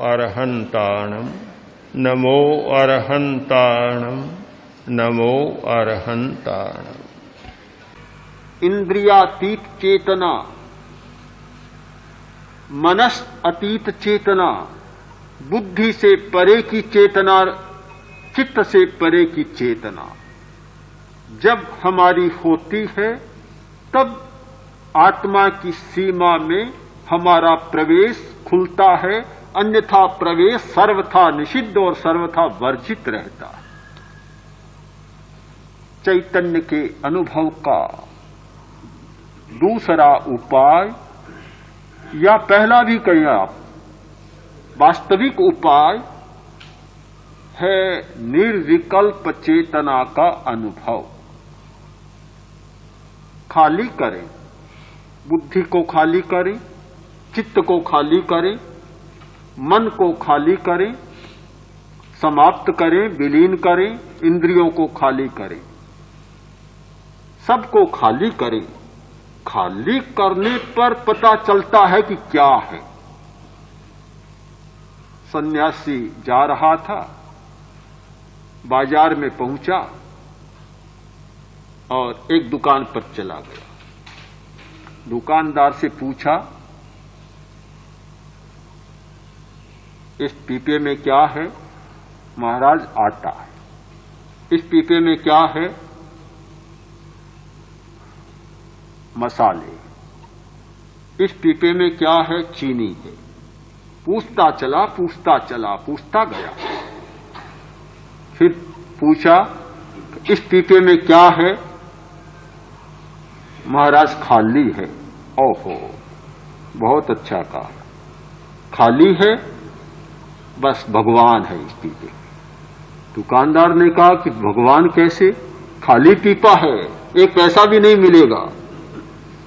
अरहन्ताणम् नमो अरहन्ताणम् नमो अरहन्ताणम्। इंद्रियातीत चेतना, मनस अतीत चेतना, बुद्धि से परे की चेतना, चित्त से परे की चेतना जब हमारी होती है तब आत्मा की सीमा में हमारा प्रवेश खुलता है, अन्यथा प्रवेश सर्वथा निषिद्ध और सर्वथा वर्जित रहता है। चैतन्य के अनुभव का दूसरा उपाय, या पहला भी कहें आप, वास्तविक उपाय है निर्विकल्प चेतना का अनुभव। खाली करें, बुद्धि को खाली करें, चित्त को खाली करें, मन को खाली करें, समाप्त करें, विलीन करें, इंद्रियों को खाली करें, सबको खाली करें। खाली करने पर पता चलता है कि क्या है। सन्यासी जा रहा था, बाजार में पहुंचा और एक दुकान पर चला गया। दुकानदार से पूछा, इस पीपे में क्या है? महाराज, आटा है। इस पीपे में क्या है? मसाले। इस पीपे में क्या है? चीनी है। पूछता चला, पूछता चला, पूछता गया। फिर पूछा, इस पीपे में क्या है? महाराज, खाली है। ओहो, बहुत अच्छा कहा, खाली है, बस भगवान है इस पीपे में। दुकानदार ने कहा कि भगवान कैसे? खाली पीपा है, एक पैसा भी नहीं मिलेगा।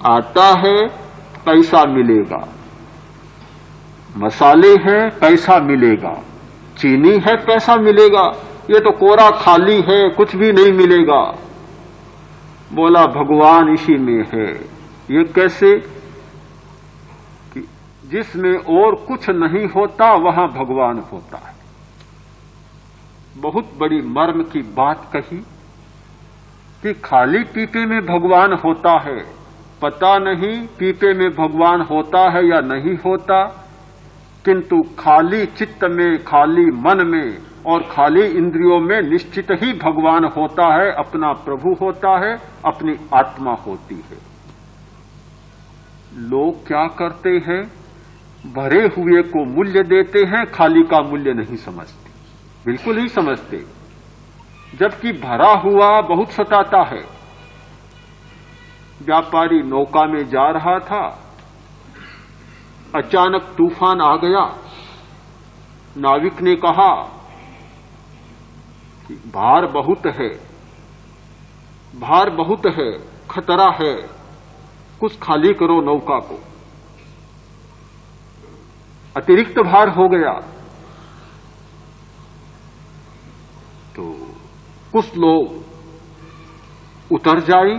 आटा है, पैसा मिलेगा। मसाले हैं, पैसा मिलेगा। चीनी है, पैसा मिलेगा। ये तो कोरा खाली है, कुछ भी नहीं मिलेगा। बोला, भगवान इसी में है। ये कैसे? कि जिसमें और कुछ नहीं होता वहां भगवान होता है। बहुत बड़ी मर्म की बात कही कि खाली पीपे में भगवान होता है। पता नहीं पीपे में भगवान होता है या नहीं होता, किंतु खाली चित्त में, खाली मन में और खाली इंद्रियों में निश्चित ही भगवान होता है, अपना प्रभु होता है, अपनी आत्मा होती है। लोग क्या करते हैं? भरे हुए को मूल्य देते हैं, खाली का मूल्य नहीं समझते, बिल्कुल ही समझते। जबकि भरा हुआ बहुत सताता है। व्यापारी नौका में जा रहा था, अचानक तूफान आ गया। नाविक ने कहा कि भार बहुत है, भार बहुत है, खतरा है, कुछ खाली करो नौका को। अतिरिक्त भार हो गया। तो कुछ लोग उतर जाए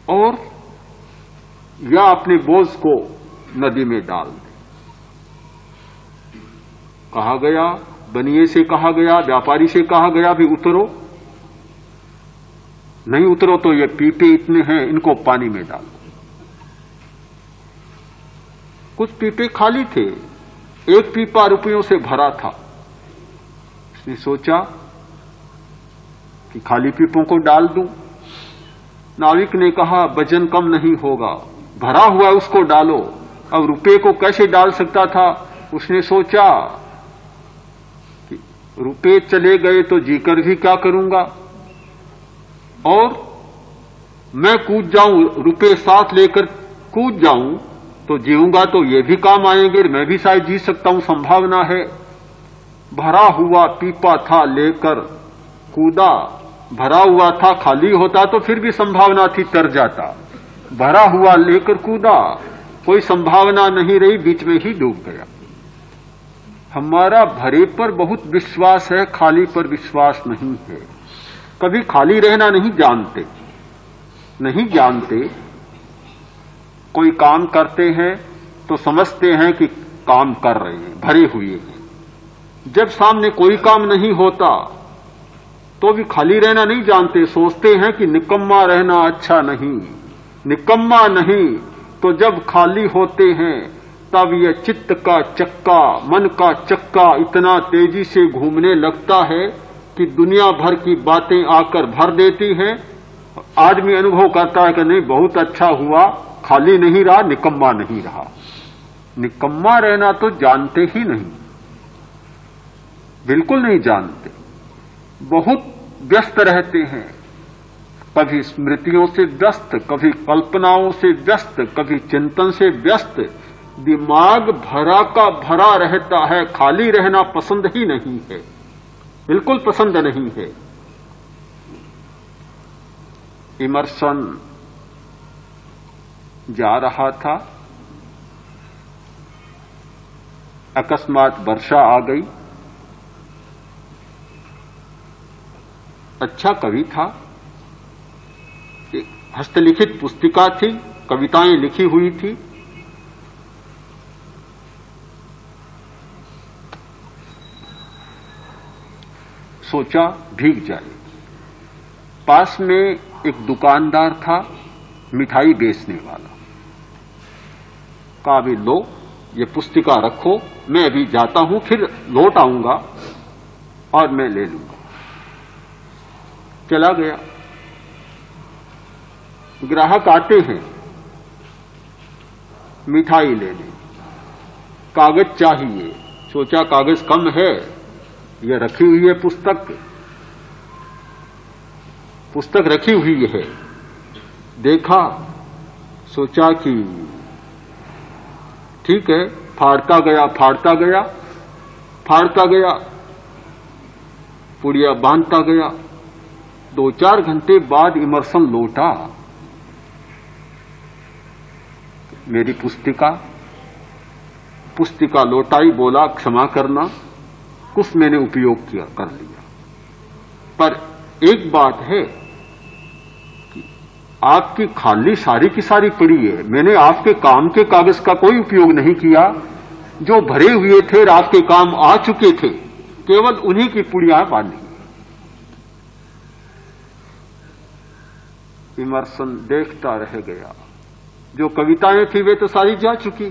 और या अपने बोझ को नदी में डाल दे। कहा गया, बनिए से कहा गया, व्यापारी से कहा गया, भी उतरो। नहीं उतरो तो ये पीपे इतने हैं, इनको पानी में डालो। कुछ पीपे खाली थे, एक पीपा रुपयों से भरा था। उसने सोचा कि खाली पीपों को डाल दूं। नाविक ने कहा, वजन कम नहीं होगा, भरा हुआ उसको डालो। अब रुपये को कैसे डाल सकता था? उसने सोचा कि रुपये चले गए तो जीकर भी क्या करूंगा, और मैं कूद जाऊं, रुपये साथ लेकर कूद जाऊं तो जीऊंगा तो ये भी काम आएंगे, मैं भी शायद जी सकता हूं, संभावना है। भरा हुआ पीपा था, लेकर कूदा। भरा हुआ था, खाली होता तो फिर भी संभावना थी, तर जाता। भरा हुआ लेकर कूदा, कोई संभावना नहीं रही, बीच में ही डूब गया। हमारा भरे पर बहुत विश्वास है, खाली पर विश्वास नहीं है। कभी खाली रहना नहीं जानते, नहीं जानते। कोई काम करते हैं तो समझते हैं कि काम कर रहे हैं, भरे हुए हैं। जब सामने कोई काम नहीं होता तो भी खाली रहना नहीं जानते, सोचते हैं कि निकम्मा रहना अच्छा नहीं, निकम्मा नहीं। तो जब खाली होते हैं तब ये चित्त का चक्का, मन का चक्का इतना तेजी से घूमने लगता है कि दुनिया भर की बातें आकर भर देती हैं। आदमी अनुभव करता है कि नहीं बहुत अच्छा हुआ, खाली नहीं रहा, निकम्मा नहीं रहा। निकम्मा रहना तो जानते ही नहीं, बिल्कुल नहीं जानते। बहुत व्यस्त रहते हैं, कभी स्मृतियों से व्यस्त, कभी कल्पनाओं से व्यस्त, कभी चिंतन से व्यस्त। दिमाग भरा का भरा रहता है, खाली रहना पसंद ही नहीं है, बिल्कुल पसंद नहीं है। इमर्सन जा रहा था, अकस्मात वर्षा आ गई। अच्छा कवि था, एक हस्तलिखित पुस्तिका थी, कविताएं लिखी हुई थी। सोचा भीग जाए। पास में एक दुकानदार था, मिठाई बेचने वाला। कहा भी लो ये पुस्तिका रखो, मैं अभी जाता हूं, फिर लौट आऊंगा और मैं ले लूंगा। चला गया। ग्राहक आते हैं मिठाई लेने, कागज चाहिए। सोचा कागज कम है, ये रखी हुई है पुस्तक रखी हुई है। देखा, सोचा कि ठीक है, फाड़ता गया, पुड़िया बांधता गया। 2-4 घंटे बाद इमर्सन लौटा। मेरी पुस्तिका लौटाई, बोला क्षमा करना, कुछ मैंने उपयोग कर लिया। पर एक बात है कि आपकी खाली सारी की सारी पड़ी है, मैंने आपके काम के कागज का कोई उपयोग नहीं किया। जो भरे हुए थे और आपके काम आ चुके थे, केवल उन्हीं की पुड़ियां बांधी। इमर्सन देखता रह गया। जो कविताएं थी वे तो सारी जा चुकी,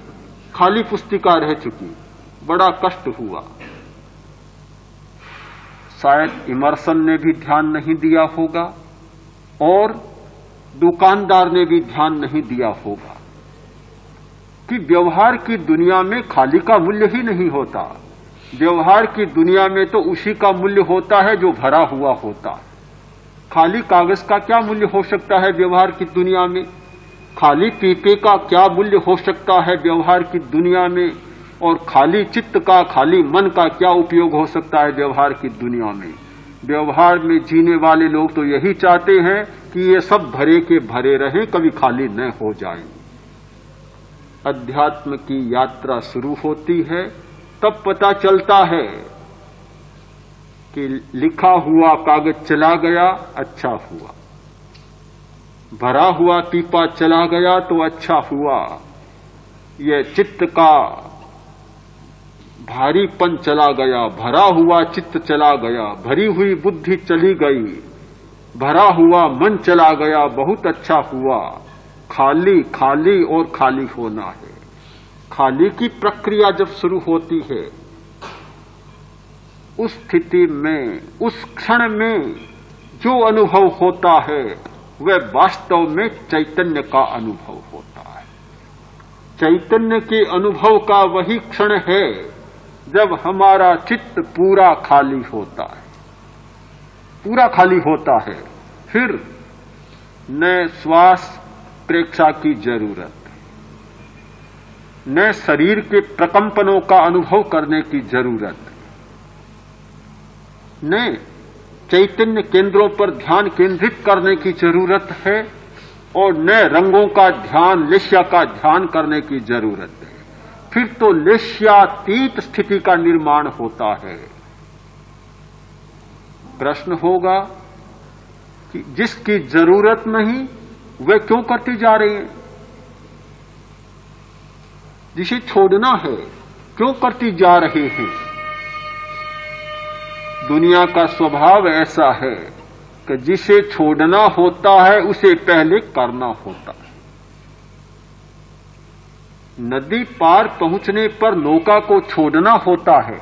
खाली पुस्तिका रह चुकी। बड़ा कष्ट हुआ। शायद इमर्सन ने भी ध्यान नहीं दिया होगा और दुकानदार ने भी ध्यान नहीं दिया होगा कि व्यवहार की दुनिया में खाली का मूल्य ही नहीं होता। व्यवहार की दुनिया में तो उसी का मूल्य होता है जो भरा हुआ होता है। खाली कागज का क्या मूल्य हो सकता है व्यवहार की दुनिया में? खाली पीपे का क्या मूल्य हो सकता है व्यवहार की दुनिया में? और खाली चित्त का, खाली मन का क्या उपयोग हो सकता है व्यवहार की दुनिया में? व्यवहार में जीने वाले लोग तो यही चाहते हैं कि ये सब भरे के भरे रहें, कभी खाली न हो जाएं। अध्यात्म की यात्रा शुरू होती है तब पता चलता है कि लिखा हुआ कागज चला गया, अच्छा हुआ। भरा हुआ पीपा चला गया तो अच्छा हुआ। यह चित्त का भारीपन चला गया, भरा हुआ चित्त चला गया, भरी हुई बुद्धि चली गई, भरा हुआ मन चला गया, बहुत अच्छा हुआ। खाली खाली और खाली होना है। खाली की प्रक्रिया जब शुरू होती है, उस स्थिति में, उस क्षण में जो अनुभव होता है वह वास्तव में चैतन्य का अनुभव होता है। चैतन्य के अनुभव का वही क्षण है जब हमारा चित्त पूरा खाली होता है, पूरा खाली होता है। फिर न श्वास प्रेक्षा की जरूरत, न शरीर के प्रकंपनों का अनुभव करने की जरूरत, न चैतन्य केंद्रों पर ध्यान केंद्रित करने की जरूरत है, और न रंगों का ध्यान, लेश्या का ध्यान करने की जरूरत है। फिर तो लेश्यातीत स्थिति का निर्माण होता है। प्रश्न होगा कि जिसकी जरूरत नहीं वह क्यों करती जा रही है? जिसे छोड़ना है क्यों करती जा रहे हैं? दुनिया का स्वभाव ऐसा है कि जिसे छोड़ना होता है उसे पहले करना होता है। नदी पार पहुंचने पर नौका को छोड़ना होता है,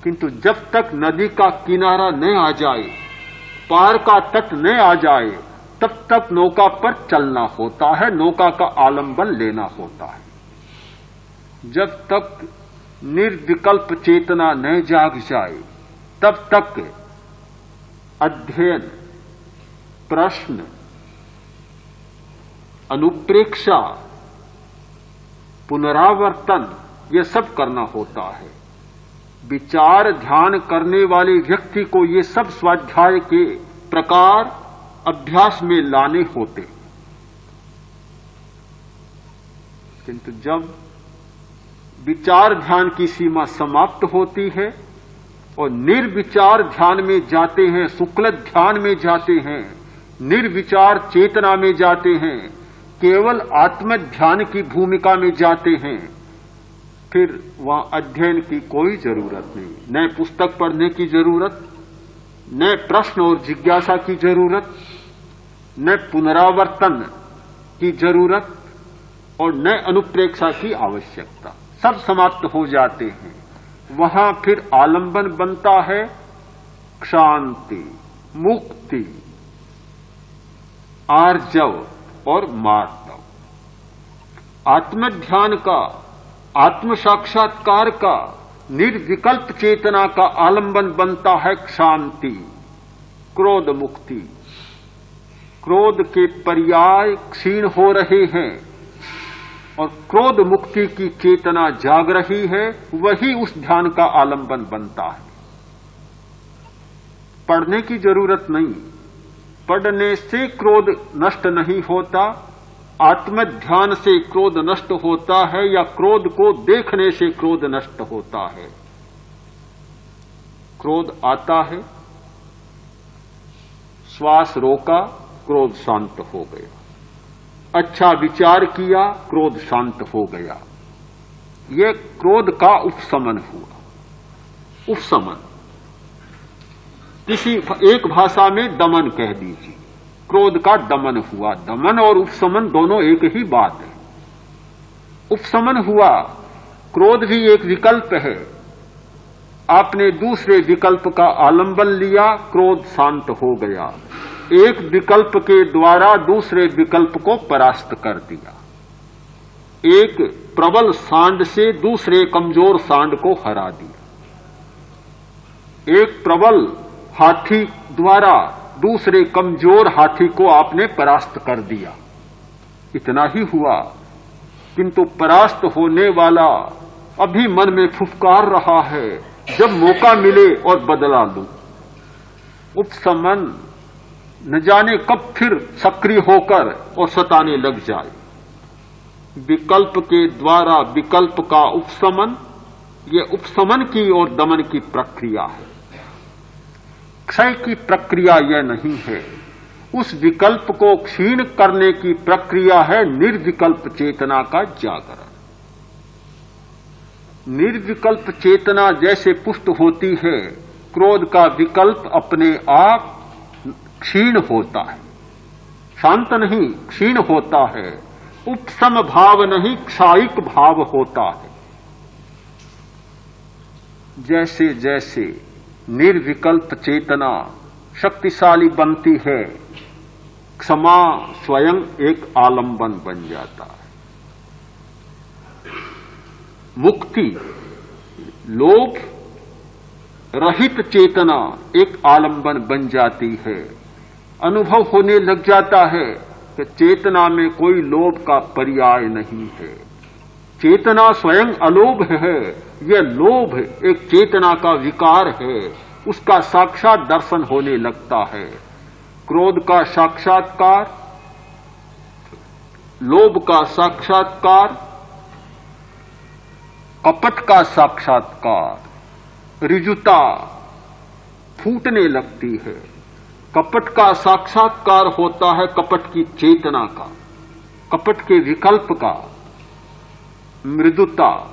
किंतु जब तक नदी का किनारा न आ जाए, पार का तट न आ जाए, तब तक नौका पर चलना होता है, नौका का आलंबन लेना होता है। जब तक निर्विकल्प चेतना न जाग जाए, तब तक अध्ययन, प्रश्न, अनुप्रेक्षा, पुनरावर्तन ये सब करना होता है। विचार ध्यान करने वाले व्यक्ति को ये सब स्वाध्याय के प्रकार अभ्यास में लाने होते। किंतु जब विचार ध्यान की सीमा समाप्त होती है और निर्विचार ध्यान में जाते हैं, शुक्ल ध्यान में जाते हैं, निर्विचार चेतना में जाते हैं, केवल आत्म ध्यान की भूमिका में जाते हैं, फिर वहां अध्ययन की कोई जरूरत नहीं, न पुस्तक पढ़ने की जरूरत, न प्रश्न और जिज्ञासा की जरूरत, न पुनरावर्तन की जरूरत और न अनुप्रेक्षा की आवश्यकता। सब समाप्त हो जाते हैं। वहां फिर आलंबन बनता है शांति, मुक्ति, आर्जव और मार्दव। आत्मध्यान का, आत्म साक्षात्कार का, निर्विकल्प चेतना का आलंबन बनता है शांति, क्रोध मुक्ति। क्रोध के पर्याय क्षीण हो रहे हैं और क्रोध मुक्ति की चेतना जाग रही है, वही उस ध्यान का आलंबन बनता है। पढ़ने की जरूरत नहीं, पढ़ने से क्रोध नष्ट नहीं होता, आत्म ध्यान से क्रोध नष्ट होता है या क्रोध को देखने से क्रोध नष्ट होता है। क्रोध आता है, श्वास रोका, क्रोध शांत हो गया। अच्छा विचार किया, क्रोध शांत हो गया। यह क्रोध का उपशमन हुआ। उपशमन किसी एक भाषा में दमन कह दीजिए, क्रोध का दमन हुआ। दमन और उपशमन दोनों एक ही बात है। उपशमन हुआ, क्रोध भी एक विकल्प है। आपने दूसरे विकल्प का आलंबन लिया, क्रोध शांत हो गया। एक विकल्प के द्वारा दूसरे विकल्प को परास्त कर दिया। एक प्रबल सांड से दूसरे कमजोर सांड को हरा दिया। एक प्रबल हाथी द्वारा दूसरे कमजोर हाथी को आपने परास्त कर दिया। इतना ही हुआ, किंतु परास्त होने वाला अभी मन में फुफकार रहा है, जब मौका मिले और बदला लूं। उपशमन न जाने कब फिर सक्रिय होकर और सताने लग जाए। विकल्प के द्वारा विकल्प का उपशमन, ये उपशमन की और दमन की प्रक्रिया है। क्षय की प्रक्रिया यह नहीं है। उस विकल्प को क्षीण करने की प्रक्रिया है निर्विकल्प चेतना का जागरण। निर्विकल्प चेतना जैसे पुष्ट होती है, क्रोध का विकल्प अपने आप क्षीण होता है। शांत नहीं, क्षीण होता है। उपशम भाव नहीं, क्षायिक भाव होता है। जैसे जैसे निर्विकल्प चेतना शक्तिशाली बनती है, क्षमा स्वयं एक आलंबन बन जाता है। मुक्ति, लोभ रहित चेतना एक आलंबन बन जाती है। अनुभव होने लग जाता है कि चेतना में कोई लोभ का पर्याय नहीं है। चेतना स्वयं अलोभ है। यह लोभ एक चेतना का विकार है, उसका साक्षात दर्शन होने लगता है। क्रोध का साक्षात्कार, लोभ का साक्षात्कार, कपट का साक्षात्कार, ऋजुता फूटने लगती है। कपट का साक्षात्कार होता है कपट की चेतना का, कपट के विकल्प का, मृदुता,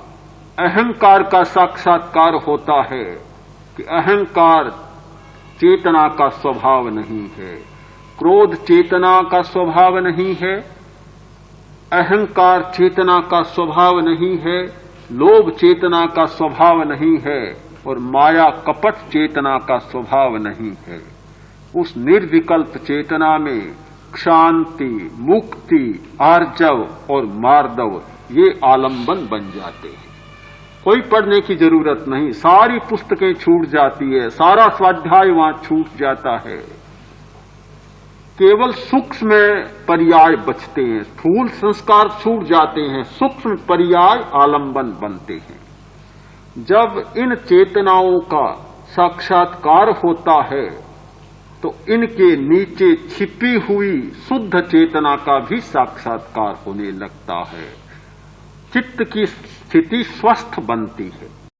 अहंकार का साक्षात्कार होता है कि अहंकार चेतना का स्वभाव नहीं है, क्रोध चेतना का स्वभाव नहीं है, अहंकार चेतना का स्वभाव नहीं है, लोभ चेतना का स्वभाव नहीं है और माया कपट चेतना का स्वभाव नहीं है। उस निर्विकल्प चेतना में शांति, मुक्ति, आर्जव और मार्दव ये आलंबन बन जाते हैं। कोई पढ़ने की जरूरत नहीं, सारी पुस्तकें छूट जाती है, सारा स्वाध्याय वहां छूट जाता है, केवल सूक्ष्म पर्याय बचते हैं, स्थूल संस्कार छूट जाते हैं, सूक्ष्म पर्याय आलंबन बनते हैं। जब इन चेतनाओं का साक्षात्कार होता है तो इनके नीचे छिपी हुई शुद्ध चेतना का भी साक्षात्कार होने लगता है। चित्त की स्थिति स्वस्थ बनती है।